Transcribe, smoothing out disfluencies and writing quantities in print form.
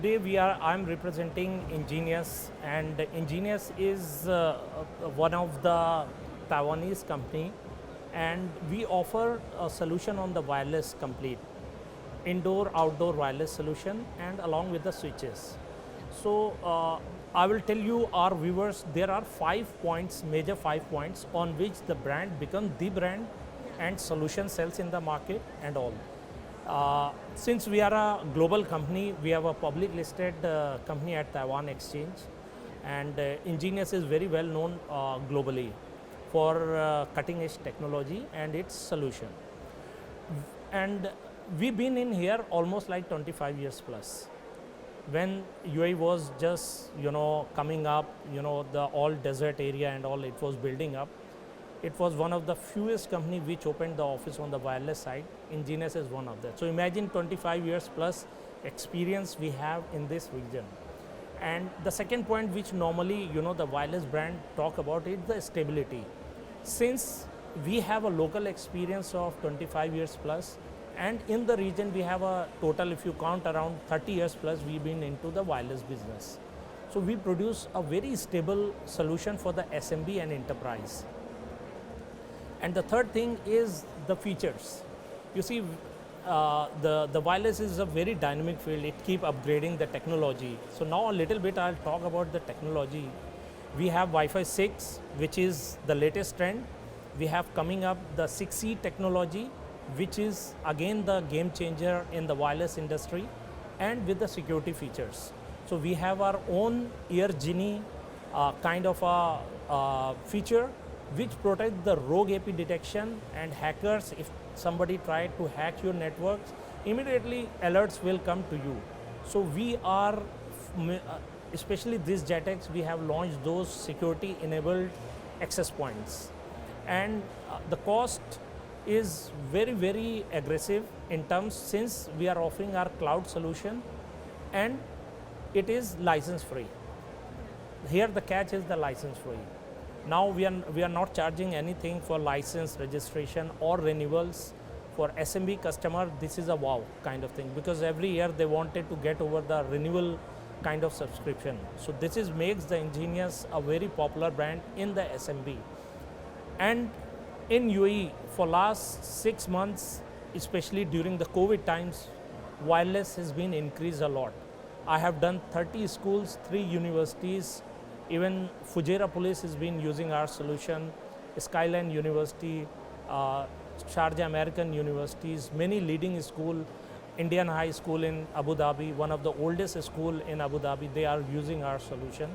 today I'm representing Ingenious, and Ingenious is one of the Taiwanese company, and we offer a solution on the wireless complete, indoor outdoor wireless solution, and along with the switches. So I will tell you our viewers, there are 5 points, major 5 points on which the brand becomes the brand and solution sells in the market and all. Since we are a global company, we have a public listed company at Taiwan Exchange, and Ingenious is very well known globally for cutting edge technology and its solution. And we've been in here almost like 25 years plus. When UAE was just coming up, the all desert area and all, it was building up. It was one of the fewest company which opened the office on the wireless side. Ingenious is one of them. So imagine 25 years plus experience we have in this region. And the second point which normally the wireless brand talk about is the stability. Since we have a local experience of 25 years plus, and in the region we have a total, if you count, around 30 years plus we've been into the wireless business. So we produce a very stable solution for the SMB and enterprise. And the third thing is the features. You see, the wireless is a very dynamic field. It keep upgrading the technology. So now a little bit I'll talk about the technology. We have Wi-Fi 6, which is the latest trend. We have coming up the 6E technology, which is again the game changer in the wireless industry, and with the security features. So we have our own Ear Genie kind of a feature which protects the rogue AP detection, and hackers, if somebody tried to hack your networks, immediately alerts will come to you. So we are, especially this JetX, we have launched those security enabled access points. And the cost is very aggressive in terms, since we are offering our cloud solution and it is license free. Here the catch is the license free. Now we are not charging anything for license registration or renewals. For SMB customer, this is a wow kind of thing, because every year they wanted to get over the renewal kind of subscription. So this makes the Ingenious a very popular brand in the SMB. And in UAE, for last 6 months, especially during the COVID times, wireless has been increased a lot. I have done 30 schools, 3 universities, even Fujairah Police has been using our solution, Skyline University, Sharjah American universities, many leading school, Indian High School in Abu Dhabi, one of the oldest school in Abu Dhabi, they are using our solution.